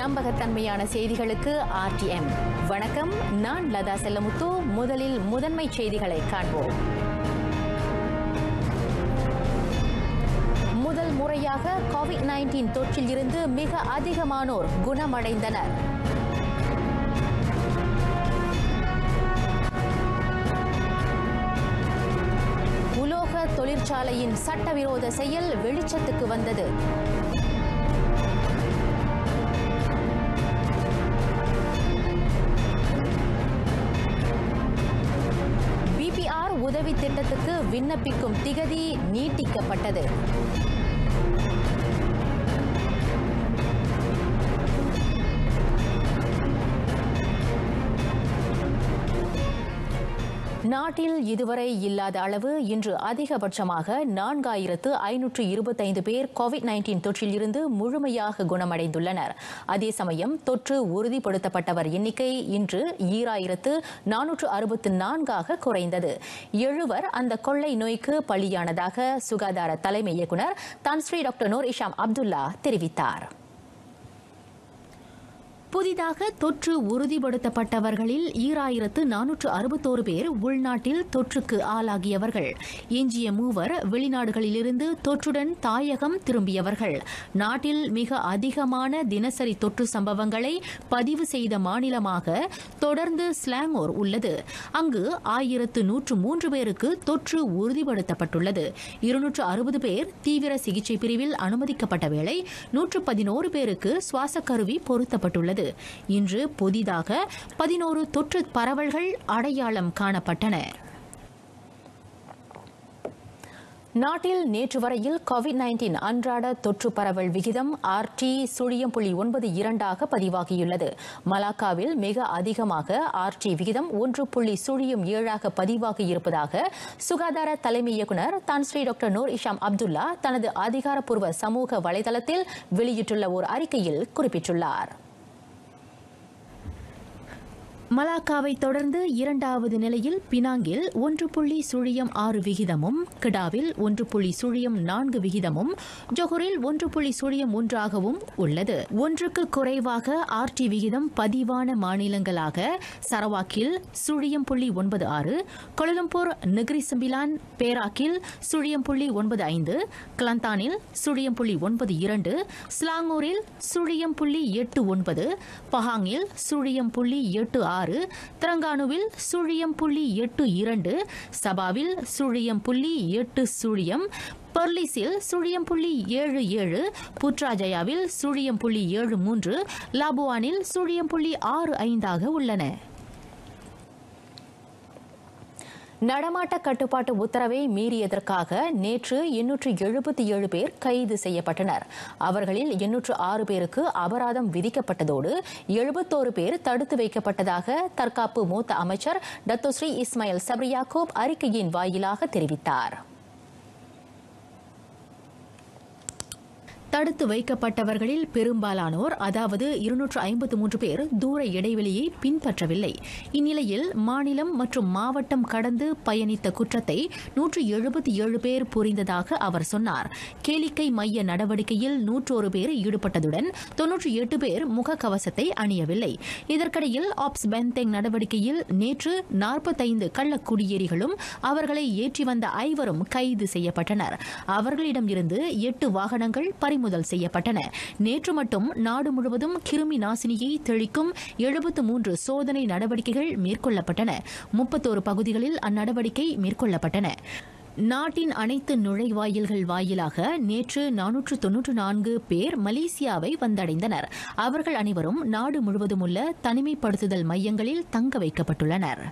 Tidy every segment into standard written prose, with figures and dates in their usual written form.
நம்பகத்தன்மையான செய்திகளுக்கு RTM. வணக்கம், நான் லதா செல்லமுத்து. முதலில் முதன்மை செய்திகளை காண்போம். முதல் முறையாக COVID-19 தொற்றில் இருந்து மிக அதிகமானோர் குணமடைந்தனர். உலோக தொழிற்சாலையின் சட்டவிரோத செயல் வெளிச்சத்துக்கு வந்தது. BPR உதவி திட்டத்துக்கு விண்ணப்பிக்கும் திகதி நீட்டிக்கப்பட்டது. நாட்டில் இதுவரை இல்லாத அளவு இன்று அதிகபட்சமாக 4525 பேர் COVID-19 தொற்றில் இருந்து முழுமையாக குணமடைந்துள்ளனர். அதே சமயம் தொற்று உறுதிப்படுத்தப்பட்டவர் எண்ணிக்கை இன்று 2464 குறைந்தது. 7 அந்த கொள்ளை நோய்க்கு பலியானதாக சுகாதார தலைமை இயக்குநர் Tan Sri doctor Noor Hisham Abdullah தெரிவித்தார். புதிதாக தொற்று உறுதிப்படுத்தப்பட்டவர்களில் 2461 பேர் உள்நாட்டில் தொற்றுக்கு ஆளாகியவர்கள். எஞ்சிய 3 வெளிநாடுகளிலிருந்து தொற்றுடன் தாயகம் திரும்பியவர்கள். நாட்டில் மிக அதிகமான தினசரி தொற்று சம்பவங்களை பதிவு செய்த மாநிலமாக தொடர்ந்து ஸ்லாங்கோர் உள்ளது. அங்கு 1103 பேருக்கு தொற்று உறுதிப்படுத்தப்பட்டுள்ளது. 260 பேர் தீவிர சிகிச்சை பிரிவில் அனுமதிக்கப்பட்ட வேளை 111 பேருக்கு சுவாச கருவி பொருத்தப்பட்டுள்ளது. இன்று புதிதாக 11 தொற்று பரவல்கள் அடையாளம் காணப்பட்டன. நாட்டில் நேற்று வரையில் COVID-19 அன்றாட தொற்று பரவல் விகிதம் RT-0.92 பதிவாகியுள்ளது. மலாக்காவில் மிக அதிகமாக RT விகிதம் 1.07 பதிவாகியிருப்பதாக சுகாதார தலைமை இயக்குநர் Tan Sri doctor Noor Hisham Abdullah தனது அதிகாரப்பூர்வ சமூக வலைதளத்தில் வெளியிட்டுள்ள ஒரு அறிக்கையில் குறிப்பிட்டுள்ளார். மலாக்காவை தொடர்ந்து 2வது நிலையில் பினாங்கில் 1.06 விகிதமும், கிடாவில் 1.04 விகிதமும், ஜொஹரில் 1.01 உள்ளது. ஒன்றுக்கு குறைவாக RT விகிதம் பதிவான மாநிலங்களாக சரவாக்கில் 0.96, கோலாலம்பூர், நெகிரி செம்பிலான், பேராக்கில் 0.95, கிளந்தானில் 0.92, ஸ்லாங்கூரில் 0.89, பஹாங்கில் 0.86, திரங்கானுவில் 0.82, சபாவில் 0.80, பர்லிஸில் 0.77, புட்ராஜயாவில் 0.73, லாபுவானில் 0.65 உள்ளன. நடமாட்ட கட்டுப்பாட்டு உத்தரவை மீறியதற்காக நேற்று 877 பேர் கைது செய்யப்பட்டனர். அவர்களில் 806 பேருக்கு அபராதம் விதிக்கப்பட்டதோடு 71 பேர் தடுத்து வைக்கப்பட்டதாக தற்காப்பு மூத்த அமைச்சர் டத்தோஸ்ரீ இஸ்மாயில் சப்ரி யாக்கூப் அறிக்கையின் வாயிலாக தெரிவித்தார். தடுத்து வைக்கப்பட்டவர்களில் பெரும்பாலானோர், அதாவது 253 பேர் தூர இடைவெளியை பின்பற்றவில்லை. இந்நிலையில் மாநிலம் மற்றும் மாவட்டம் கடந்து பயணித்த குற்றத்தை 177 பேர் புரிந்ததாக அவர் சொன்னார். கேளிக்கை மைய நடவடிக்கையில் 101 பேர் ஈடுபட்டதுடன் 98 பேர் முகக்கவசத்தை அணியவில்லை. இதற்கிடையில் ஆப்ஸ் பென்தெங் நடவடிக்கையில் நேற்று 45 கள்ள குடியேறிகளும் அவர்களை ஏற்றி வந்த 5 கைது செய்யப்பட்டனர். அவர்களிடமிருந்து 8 வாகனங்கள் பறிமுதல் செய்யப்பட்டன. நேற்று மட்டும் நாடு முழுவதும் கிருமி நாசினியை தெளிக்கும் 73 சோதனை நடவடிக்கைகள் மேற்கொள்ளப்பட்டன. 31 பகுதிகளில் அந்நடவடிக்கை மேற்கொள்ளப்பட்டன. நாட்டின் அனைத்து நுழைவாயில்கள் வாயிலாக நேற்று 494 பேர் மலேசியாவை வந்தடைந்தனர். அவர்கள் அனைவரும் நாடு முழுவதும் உள்ள தனிமைப்படுத்துதல் மையங்களில் தங்க வைக்கப்பட்டுள்ளனர்.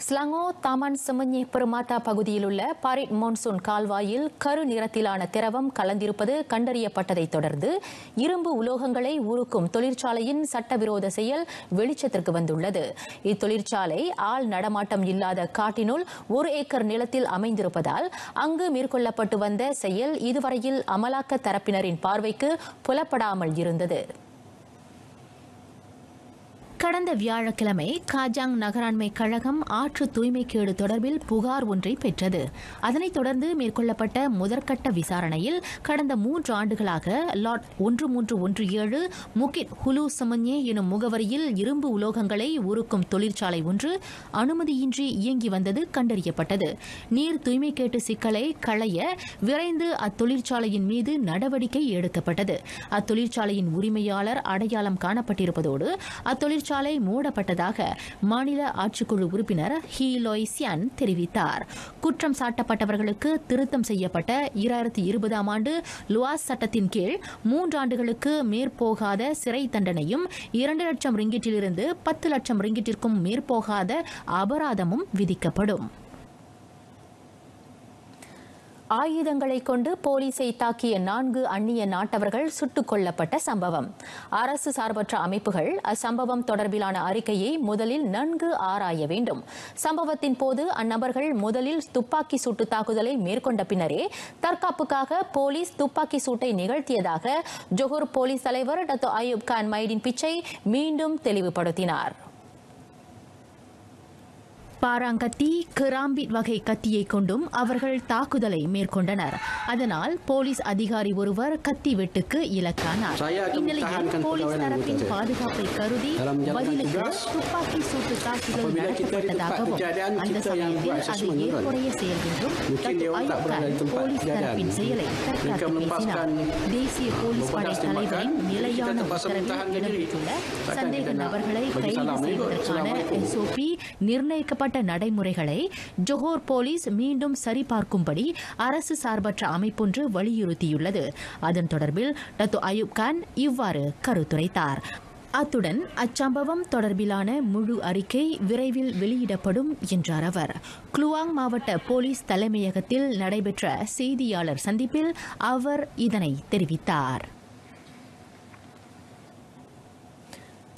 ஸ்லாங்கோ தாமான் செமஞ்சி பெருமாத்தா பகுதியில் உள்ள பாரிட் மோன்சூன் கால்வாயில் கரு நிறத்திலான திரவம் கலந்திருப்பது கண்டறியப்பட்டதை தொடர்ந்து இரும்பு உலோகங்களை உருக்கும் தொழிற்சாலையின் சட்டவிரோத செயல் வெளிச்சத்திற்கு வந்துள்ளது. இத்தொழிற்சாலை ஆள் நடமாட்டம் இல்லாத காட்டினுள் 1 ஏக்கர் நிலத்தில் அமைந்திருப்பதால் அங்கு மேற்கொள்ளப்பட்டு வந்த செயல் இதுவரையில் அமலாக்க தரப்பினரின் பார்வைக்கு புலப்படாமல் இருந்தது. கடந்த வியாழக்கிழமை காஜாங் நகராண்மை கழகம் ஆற்று தூய்மைக்கேடு தொடர்பில் புகார் ஒன்றை பெற்றது. அதனைத் தொடர்ந்து மேற்கொள்ளப்பட்ட முதற்கட்ட விசாரணையில் கடந்த 3 ஆண்டுகளாக லாட் 1317 முகிட் ஹுலு சமன்யே எனும் முகவரியில் இரும்பு உலோகங்களை உருக்கும் தொழிற்சாலை ஒன்று அனுமதியின்றி இயங்கி வந்தது கண்டறியப்பட்டது. நீர் தூய்மைக்கேட்டு சிக்கலை களைய விரைந்து அத்தொழிற்சாலையின் மீது நடவடிக்கை எடுக்கப்பட்டது. அத்தொழிற்சாலையின் உரிமையாளர் அடையாளம் காணப்பட்டிருப்பதோடு அத்தொழிற்சாலை மூடப்பட்டதாக மாநில ஆட்சிக்குழு உறுப்பினர் ஹி லோய் சியான் தெரிவித்தார். குற்றம் சாட்டப்பட்டவர்களுக்கு திருத்தம் செய்யப்பட்ட 2020ஆம் ஆண்டு லுவாஸ் சட்டத்தின் கீழ் 3 ஆண்டுகளுக்கு மேற்போகாத சிறை தண்டனையும் 2 லட்சம் ரிங்கிட்டிலிருந்து 10 லட்சம் ரிங்கிட்டிற்கும் மேற்போகாத அபராதமும் விதிக்கப்படும். ஆயுதங்களை கொண்டு போலீசை தாக்கிய 4 அந்நிய நாட்டவர்கள் சுட்டுக் கொல்லப்பட்ட சம்பவம். அரசு சார்பற்ற அமைப்புகள் அச்சம்பவம் தொடர்பிலான அறிக்கையை முதலில் நன்கு ஆராய வேண்டும். சம்பவத்தின் போது அந்நபர்கள் முதலில் துப்பாக்கி சூட்டு தாக்குதலை மேற்கொண்ட பின்னரே தற்காப்புக்காக போலீஸ் துப்பாக்கி சூட்டை நிகழ்த்தியதாக ஜொஹூர் போலீஸ் தலைவர் டத்தோ அயூப் கான் மைடின் பிச்சை மீண்டும் தெளிவுபடுத்தினார். பாராங்கத்தி, கிராம்பிட் வகை கத்தியை கொண்டும் அவர்கள் தாக்குதலை மேற்கொண்டனர். அதனால் போலீஸ் அதிகாரி ஒருவர் கத்தி வெட்டுக்கு இலக்கானார். இந்நிலையில் போலீஸ் தரப்பின் பாதுகாப்பை கருதி பதிலுக்கு துப்பாக்கி சூட்டு தாக்குதல் நடத்தப்பட்டதாகவும் அந்த சமயத்தில் அது ஏற்புடைய செயல் என்றும் போலீஸ் தரப்பின் செயலை தற்காத்து பேசினார். தேசிய போலீஸ் படை தலைவரின் நிலையான உத்தரவில் இடம்பெற்றுள்ள சந்தேக நபர்களை கைது செய்வதற்கான SOP நிர்ணயிக்கப்பட்ட நடைமுறைகளை ஜொஹோர் போலீஸ் மீண்டும் சரிபார்க்கும்படி அரசு சார்பற்ற அமைப்பொன்று வலியுறுத்தியுள்ளது. அதன் தொடர்பில் டத்தோ அயூப் கான் இவ்வாறு கருத்துரைத்தார். அத்துடன் அச்சம்பவம் தொடர்பிலான முழு அறிக்கை விரைவில் வெளியிடப்படும் என்றார் அவர். க்ளுவாங் மாவட்ட போலீஸ் தலைமையகத்தில் நடைபெற்ற செய்தியாளர் சந்திப்பில் அவர் இதனை தெரிவித்தார்.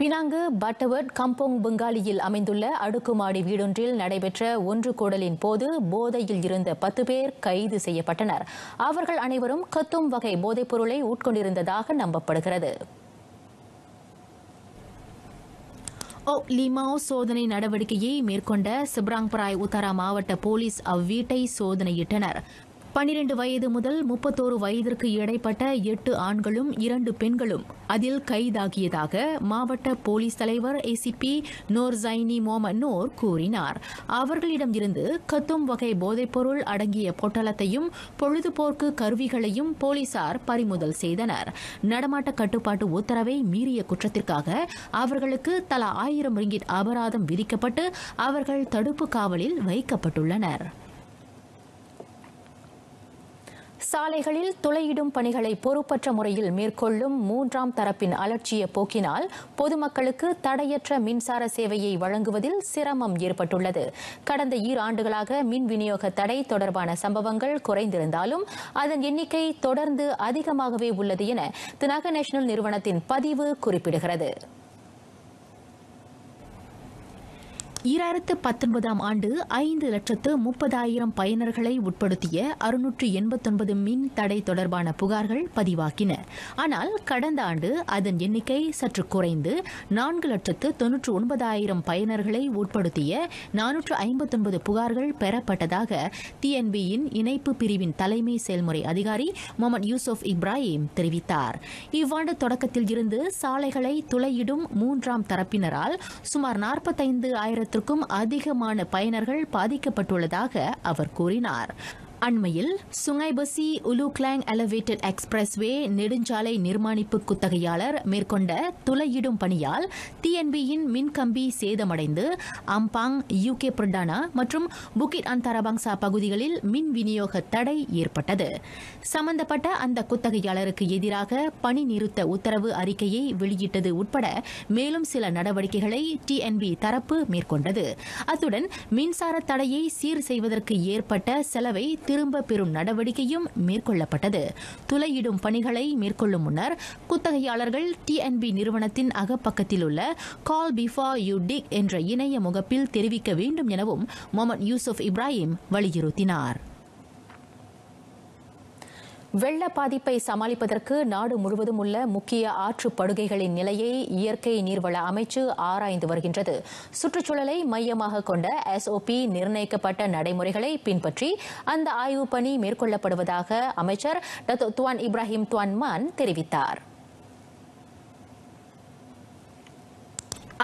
பினாங்கு பட்டவர்ட் கம்போங் பெங்காலியில் அமைந்துள்ள அடுக்குமாடி வீடொன்றில் நடைபெற்ற ஒன்று கூடலின் போது போதையில் இருந்த 10 பேர் கைது செய்யப்பட்டனர். அவர்கள் அனைவரும் கத்தும் வகை போதைப் பொருளை உட்கொண்டிருந்ததாக நம்பப்படுகிறது. லிமாவ் சோதனை நடவடிக்கையை மேற்கொண்ட சிப்ராங்பராய் உத்தரா மாவட்ட போலீஸ் அவ்வீட்டை சோதனையிட்டனர். 12 வயது முதல் 31 வயதிற்கு இடைப்பட்ட 8 ஆண்களும் 2 பெண்களும் அதில் கைதாகியதாக மாவட்ட போலீஸ் தலைவர் ACP நோர்சைனி மொஹமட் நூர் கூறினார். அவர்களிடம் இருந்து கத்தும் வகை போதைப்பொருள் அடங்கிய பொட்டலத்தையும் பொழுதுபோக்கு கருவிகளையும் போலீசார் பறிமுதல் செய்தனர். நடமாட்ட கட்டுப்பாட்டு உத்தரவை மீறிய குற்றத்திற்காக அவர்களுக்கு தலா 1000 ரிங்கிட் அபராதம் விதிக்கப்பட்டு அவர்கள் தடுப்பு காவலில் வைக்கப்பட்டுள்ளனர். சாலைகளில் துளையிடும் பணிகளை பொறுப்பற்ற முறையில் மேற்கொள்ளும் 3ஆம் தரப்பின் அலட்சிய போக்கினால் பொதுமக்களுக்கு தடையற்ற மின்சார சேவையை வழங்குவதில் சிரமம் ஏற்பட்டுள்ளது. கடந்த 2 ஆண்டுகளாக மின் விநியோக தடை தொடர்பான சம்பவங்கள் குறைந்திருந்தாலும் அதன் எண்ணிக்கை தொடர்ந்து அதிகமாகவே உள்ளது என தினாக நேஷனல் நிறுவனத்தின் பதிவு குறிப்பிடுகிறது. 2019ஆம் ஆண்டு 5,30,000 பயனர்களை உட்படுத்திய 689 மின் தடை தொடர்பான புகார்கள் பதிவாகின. ஆனால் கடந்த ஆண்டு அதன் எண்ணிக்கை சற்று குறைந்து 4,99,000 பயனர்களை உட்படுத்திய 459 புகார்கள் பெறப்பட்டதாக TNB-யின் இணைப்பு பிரிவின் தலைமை செயல்முறை அதிகாரி முகமது யூசுப் இப்ராஹிம் தெரிவித்தார். இவ்வாண்டு தொடக்கத்தில் இருந்து சாலைகளை துளையிடும் 3ஆம் தரப்பினரால் சுமார் 45,000 அதிகமான பயனர்கள் பாதிக்கப்பட்டுள்ளதாக அவர் கூறினார். அண்மையில் சுங்கைபசி உலுக்லாங் எலவேட்டட் எக்ஸ்பிரஸ்வே நெடுஞ்சாலை நிர்மாணிப்பு குத்தகையாளர் மேற்கொண்ட துளையிடும் பணியால் TNB-யின் மின்கம்பி சேதமடைந்து அம்பாங், UK பிரடானா மற்றும் புகிட் அந்தரபாங்சா பகுதிகளில் மின் விநியோக தடை ஏற்பட்டது. சம்பந்தப்பட்ட அந்த குத்தகையாளருக்கு எதிராக பணி நிறுத்த உத்தரவு அறிக்கையை வெளியிட்டது உட்பட மேலும் சில நடவடிக்கைகளை TNB தரப்பு மேற்கொண்டது. அத்துடன் மின்சார தடையை சீர் செய்வதற்கு ஏற்பட்ட செலவை திரும்ப பெறும் நடவடிக்கையும் மேற்கொள்ளப்பட்டது. துளையிடும் பணிகளை மேற்கொள்ளும் முன்னர் குத்தகையாளர்கள் TNB நிறுவனத்தின் அகப்பக்கத்தில் உள்ள கால் பிஃபோர் யூ டிக் என்ற இணைய முகப்பில் தெரிவிக்க வேண்டும் எனவும் முகமது யூசுப் இப்ராஹிம் வலியுறுத்தினார். வெள்ள பாதிப்பை சமாளிப்பதற்கு நாடு முழுவதும் உள்ள முக்கிய ஆற்றுப்படுகைகளின் நிலையை இயற்கை நீர்வள அமைச்சு ஆராய்ந்து வருகின்றது. சுற்றுச்சூழலை மையமாக கொண்ட SOP நிர்ணயிக்கப்பட்ட நடைமுறைகளை பின்பற்றி அந்த ஆய்வுப் பணி மேற்கொள்ளப்படுவதாக அமைச்சர் டத்தோ துவான் இப்ராஹிம் துவான் மான் தெரிவித்தார்.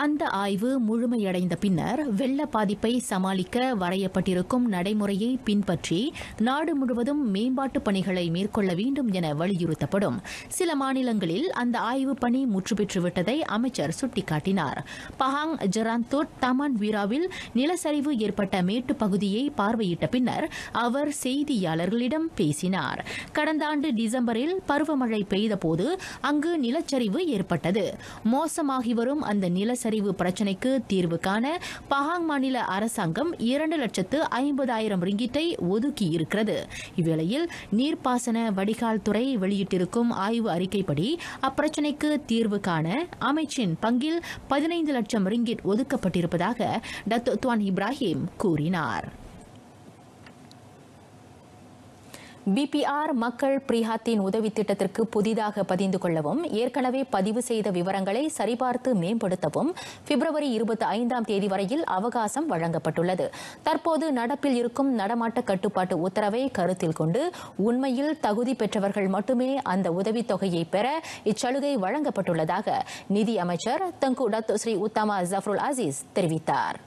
அந்த ஆய்வு முழுமையடைந்த பின்னர் வெள்ள பாதிப்பை சமாளிக்க வரையப்பட்டிருக்கும் நடைமுறையை பின்பற்றி நாடு முழுவதும் மேம்பாட்டு பணிகளை மேற்கொள்ள வேண்டும் என வலியுறுத்தப்படும். சில மாநிலங்களில் அந்த ஆய்வு பணி முற்றுப்பெற்றுவிட்டதை அமைச்சர் சுட்டிக்காட்டினார். பஹாங் ஜராந்தோட் தமான் வீராவில் நிலச்சரிவு ஏற்பட்ட மேட்டு பகுதியை பார்வையிட்ட பின்னர் அவர் செய்தியாளர்களிடம் பேசினார். கடந்த ஆண்டு டிசம்பரில் பருவமழை பெய்தபோது அங்கு நிலச்சரிவு ஏற்பட்டது. மோசமாகி வரும் அந்த நிலச்சரிவு பிரச்சினைக்கு தீர்வு காண பஹாங் மாநில அரசாங்கம் 2,50,000 ரிங்கிட்டை ஒதுக்கியிருக்கிறது. இவ்வேளையில் நீர்ப்பாசன வடிகால் துறை வெளியிட்டிருக்கும் ஆய்வு அறிக்கைப்படி அப்பிரச்சினைக்கு தீர்வு காண அமைச்சின் பங்கில் 15 லட்சம் ரிங்கிட் ஒதுக்கப்பட்டிருப்பதாக டத்தோ துவான் இப்ராஹிம் கூறினார். BPR மக்கள் பிரிஹாத்தின் உதவி திட்டத்திற்கு புதிதாக பதிந்து கொள்ளவும் ஏற்கனவே பதிவு செய்த விவரங்களை சரிபார்த்து மேம்படுத்தவும் பிப்ரவரி 25ஆம் தேதி வரையில் அவகாசம் வழங்கப்பட்டுள்ளது. தற்போது நடப்பில் இருக்கும் நடமாட்ட கட்டுப்பாட்டு உத்தரவை கருத்தில் கொண்டு உண்மையில் தகுதி பெற்றவர்கள் மட்டுமே அந்த உதவித்தொகையை பெற இச்சலுகை வழங்கப்பட்டுள்ளதாக நிதி அமைச்சர் தங்கு டத்தோ ஸ்ரீ உத்தமா ஜஃப்ருல் அசீஸ் தெரிவித்தார்.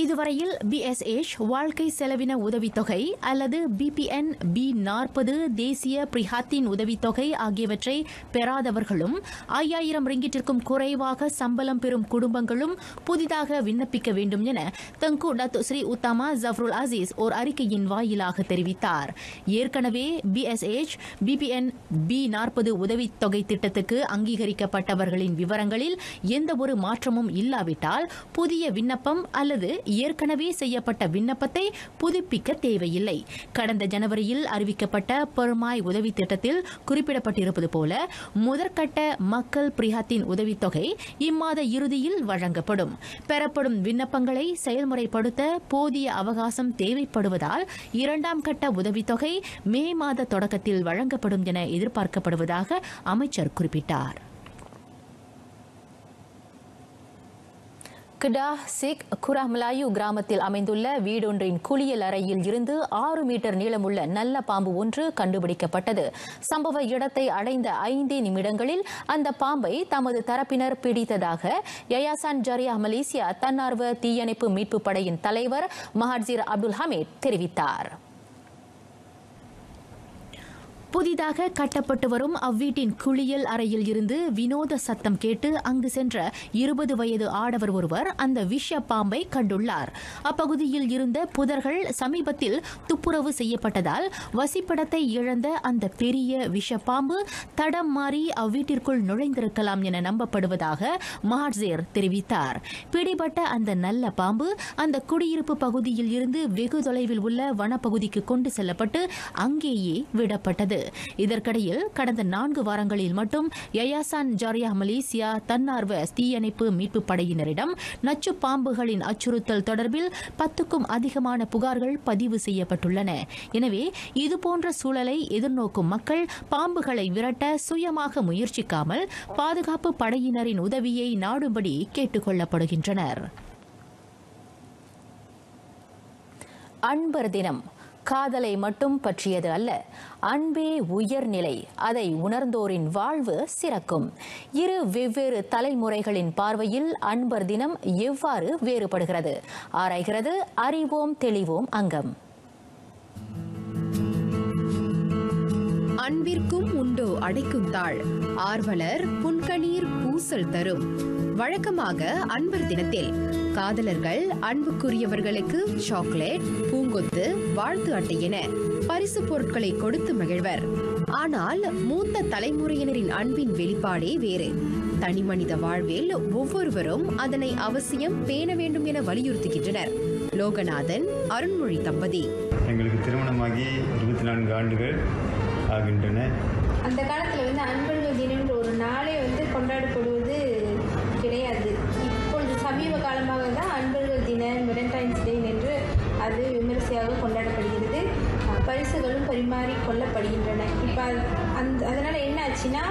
இதுவரையில் BSH வாழ்க்கை செலவின உதவித்தொகை அல்லது BPN B40 தேசிய பிரிஹாத்தின் உதவித்தொகை ஆகியவற்றை பெறாதவர்களும் 5,000 ரிங்கிட்டிற்கும் குறைவாக சம்பளம் பெறும் குடும்பங்களும் புதிதாக விண்ணப்பிக்க வேண்டும் என தங்கு டத்தோ ஸ்ரீ உத்தமா ஜஃப்ருல் அசீஸ் ஓர் அறிக்கையின் வாயிலாக தெரிவித்தார். ஏற்கனவே BSH BPN B40 உதவித்தொகை திட்டத்துக்கு அங்கீகரிக்கப்பட்டவர்களின் விவரங்களில் எந்த ஒரு மாற்றமும் இல்லாவிட்டால் புதிய விண்ணப்பம் அல்லது ஏற்கனவே செய்யப்பட்ட விண்ணப்பத்தை புதுப்பிக்க தேவையில்லை. கடந்த ஜனவரியில் அறிவிக்கப்பட்ட பெருமாய் உதவி திட்டத்தில் குறிப்பிடப்பட்டிருப்பது போல முதற்கட்ட மக்கள் பிரிஹாத்தின் உதவித்தொகை இம்மாத இறுதியில் வழங்கப்படும். பெறப்படும் விண்ணப்பங்களை செயல்முறைப்படுத்த போதிய அவகாசம் தேவைப்படுவதால் 2ஆம் கட்ட உதவித்தொகை மே மாத தொடக்கத்தில் வழங்கப்படும் என எதிர்பார்க்கப்படுவதாக அமைச்சர் குறிப்பிட்டார். கிடாஹ் சிக் குராஹ் மலாயு கிராமத்தில் அமைந்துள்ள வீடொன்றின் குளியல் அறையில் இருந்து 6 மீட்டர் நீளமுள்ள நல்ல பாம்பு ஒன்று கண்டுபிடிக்கப்பட்டது. சம்பவ இடத்தை அடைந்த 5 நிமிடங்களில் அந்த பாம்பை தமது தரப்பினர் பிடித்ததாக யயாசான் ஜரியா மலேசியா தன்னார்வ தீயணைப்பு மீட்பு படையின் தலைவர் மஹாட்ஜிர் அப்துல் ஹமீத் தெரிவித்தார். புதிதாக கட்டப்பட்டு வரும் அவ்வீட்டின் குளியல் அறையில் இருந்து வினோத சத்தம் கேட்டு அங்கு சென்ற 20 வயது ஆடவர் ஒருவர் அந்த விஷ பாம்பை கண்டுள்ளார். அப்பகுதியில் இருந்த புதர்கள் சமீபத்தில் துப்புரவு செய்யப்பட்டதால் வசிப்பிடத்தை இழந்த அந்த பெரிய விஷ பாம்பு தடம் மாறி அவ்வீட்டிற்குள் நுழைந்திருக்கலாம் என நம்பப்படுவதாக மஹாட்ஜிர் தெரிவித்தார். பிடிபட்ட அந்த நல்ல பாம்பு அந்த குடியிருப்பு பகுதியில் இருந்து வெகு தொலைவில் உள்ள வனப்பகுதிக்கு கொண்டு செல்லப்பட்டு அங்கேயே விடப்பட்டது. இதற்கிடையில் கடந்த 4 வாரங்களில் மட்டும் யயாசான் ஜரியா மலேசியா தன்னார்வ தீயணைப்பு மீட்பு படையினரிடம் நச்சு பாம்புகளின் அச்சுறுத்தல் தொடர்பில் 10க்கும் அதிகமான புகார்கள் பதிவு செய்யப்பட்டுள்ளன. எனவே இதுபோன்ற சூழலை எதிர்நோக்கும் மக்கள் பாம்புகளை விரட்ட சுயமாக முயற்சிக்காமல் பாதுகாப்பு படையினரின் உதவியை நாடும்படி கேட்டுக் கொள்ளப்படுகின்றனர். அன்பர் தினம் காதலை மட்டும் பற்றியது அல்ல, அன்பே உயர்நிலை. அதை உணர்ந்தோரின் வாழ்வு சிறக்கும். 2 வெவ்வேறு தலைமுறைகளின் பார்வையில் அன்பர் தினம் எவ்வாறு வேறுபடுகிறது ஆராய்கிறது அறிவோம் தெளிவோம் அங்கம். அன்பிற்கும் உண்டோ அடைக்கும் தாழ், ஆர்வலர் புன்கணீர் பூசல் தரும். வழக்கமாக அன்பர் தினத்தில் காதலர்கள் அன்புக்குரியவர்களுக்கு சாக்லேட், பூங்கொத்து, வாழ்த்து அட்டை என பரிசு பொருட்களை கொடுத்து மகிழ்வர். ஆனால் மூத்த தலைமுறையினரின் அன்பின் வெளிப்பாடே வேறு. தனிமனித வாழ்வில் ஒவ்வொருவரும் அதனை அவசியம் பேண வேண்டும் என வலியுறுத்துகின்றனர். லோகநாதன் அருண்மொழி தம்பதி. எங்களுக்கு திருமணமாகி 24 ஆண்டுகள் ஆகின்றன. அந்த காலத்தில் அன்பர்கள் தினம் ஒரு நாளே கொண்டாடப்படுவது கிடையாது. இப்பொழுது சமீப காலமாக தான் அன்பர்கள் தினம், வேலண்டைன்ஸ் டே என்று அது விமரிசையாக கொண்டாடப்படுகிறது. பரிசு பரிசுகளும் பரிமாறிக்கொள்ளப்படுகின்றன. இப்போ அதனால என்ன ஆச்சுன்னா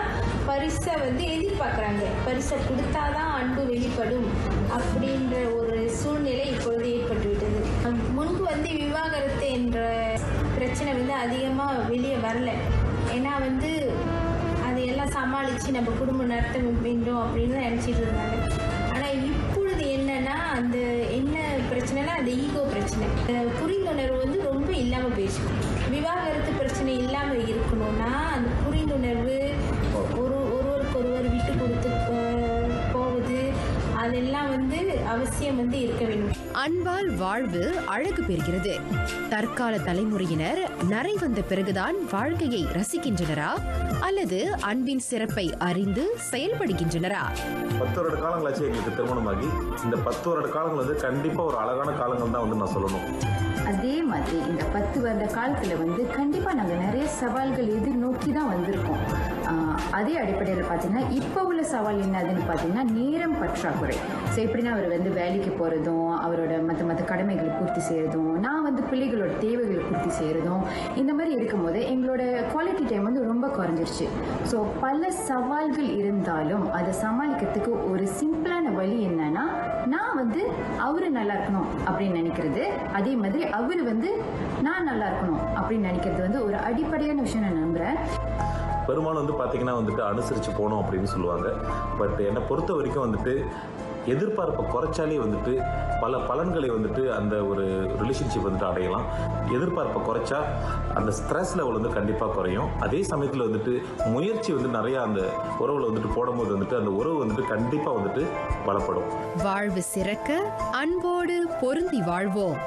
பரிசை வந்து எதிர்பார்க்குறாங்க. பரிசை கொடுத்தாதான் அன்பு வெளிப்படும் அப்படின்ற ஒரு சூழ்நிலை இப்பொழுது ஏற்பட்டுவிட்டது. முன்பு வந்து விவாகரத்து என்ற பிரச்சனை வந்து அதிகமாக வெளியே வரல. ஏன்னா வந்து அதையெல்லாம் சமாளித்து நம்ம குடும்பம் நடத்த வேண்டும் அப்படின்னு தான் நினச்சிட்டு இருந்தாங்க. ஆனால் இப்பொழுது என்னன்னா அந்த என்ன பிரச்சனைனா அந்த ஈகோ பிரச்சனை, புரிந்துணர்வு வந்து ரொம்ப இல்லாமல் போயிடுச்சு. விவாகரத்து பிரச்சனை இல்லாமல் இருக்கணும்னா அந்த புரிந்துணர்வு, ஒருவருக்கொருவர் விட்டு கொடுத்து போவது, அதெல்லாம் வந்து அவசியம் வந்து இருக்க வேண்டும். அன்பால் வாழ்வு அழகு பெறுகிறது. தற்கால தலைமுறையினர் நிறை வந்த பிறகுதான் வாழ்க்கையை ரசிக்கின்றனரா அல்லது அன்பின் சிறப்பை அறிந்து செயல்படுகின்றனரா? 10 வருட காலங்களாச்சு எங்களுக்கு திருமணமாகி. இந்த 10 வருட காலங்கள் வந்து கண்டிப்பாக ஒரு அழகான காலங்கள் தான் வந்து நான் சொல்லணும். அதே மாதிரி இந்த 10 வருட காலத்தில் வந்து கண்டிப்பாக நாங்கள் நிறைய சவால்கள் எதிர்நோக்கி தான் வந்திருக்கோம். அதே அடிப்படையில் பார்த்தீங்கன்னா இப்போ உள்ள சவால் என்னதுன்னு பார்த்தீங்கன்னா நேரம் பற்றாக்குறை. ஸோ எப்படின்னா அவர் வந்து வேலைக்கு போகிறதும், அவரோட மற்ற கடமைகளை பூர்த்தி செய்கிறதும், நான் வந்து பிள்ளைகளோட தேவைகளை பூர்த்தி செய்கிறதும், இந்த மாதிரி இருக்கும்போது எங்களோட குவாலிட்டி டைம் வந்து ரொம்ப குறைஞ்சிருச்சு. ஸோ பல சவால்கள் இருந்தாலும் அதை சமாளிக்கிறதுக்கு ஒரு சிம்பிளான வழி என்னன்னா, நான் வந்து அவரு நல்லா இருக்கணும் அப்படின்னு நினைக்கிறது, அதே மாதிரி அவரு வந்து நான் நல்லா இருக்கணும் அப்படின்னு நினைக்கிறது வந்து ஒரு அடிப்படையான விஷயம் நான் நம்புறேன். பெரும்பாலும் வந்து பார்த்தீங்கன்னா வந்துட்டு அனுசரித்து போகணும் அப்படின்னு சொல்லுவாங்க. பட் என்னை பொறுத்த வரைக்கும் வந்துட்டு எதிர்பார்ப்பை குறைச்சாலே வந்துட்டு பல பலன்களை வந்துட்டு அந்த ஒரு ரிலேஷன்ஷிப் வந்துட்டு அடையலாம். எதிர்பார்ப்பை குறைச்சா அந்த ஸ்ட்ரெஸ் லெவல் வந்து கண்டிப்பாக குறையும். அதே சமயத்தில் வந்துட்டு முயற்சி வந்து நிறையா அந்த உறவில் வந்துட்டு போடும்போது வந்துட்டு அந்த உறவு வந்துட்டு கண்டிப்பாக வந்துட்டு பலப்படும். வாழ்வு சிறக்க அன்போடு பொருந்தி வாழ்வோம்.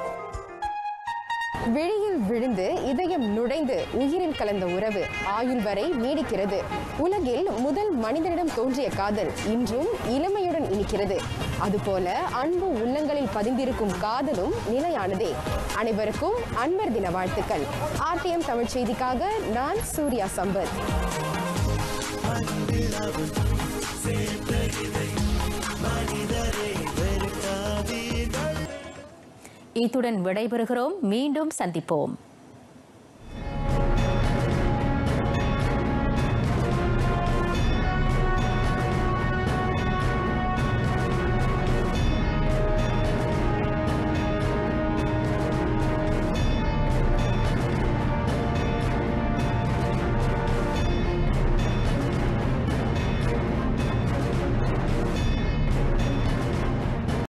விழியில் விழுந்து இதயம் நுழைந்து உயிரில் கலந்த உறவு ஆயுள் வரை நீடிக்கிறது. உலகில் முதல் மனிதனிடம் தோன்றிய காதல் இன்றும் இளமையுடன் இனிக்கிறது. அதுபோல அன்பு உள்ளங்களில் பதிந்திருக்கும் காதலும் நிலையானதே. அனைவருக்கும் அன்பர் தின வாழ்த்துக்கள். RTM தமிழ் செய்திக்காக நான் சூர்யா சம்பத். இத்துடன் விடைபெறுகிறோம். மீண்டும் சந்திப்போம்.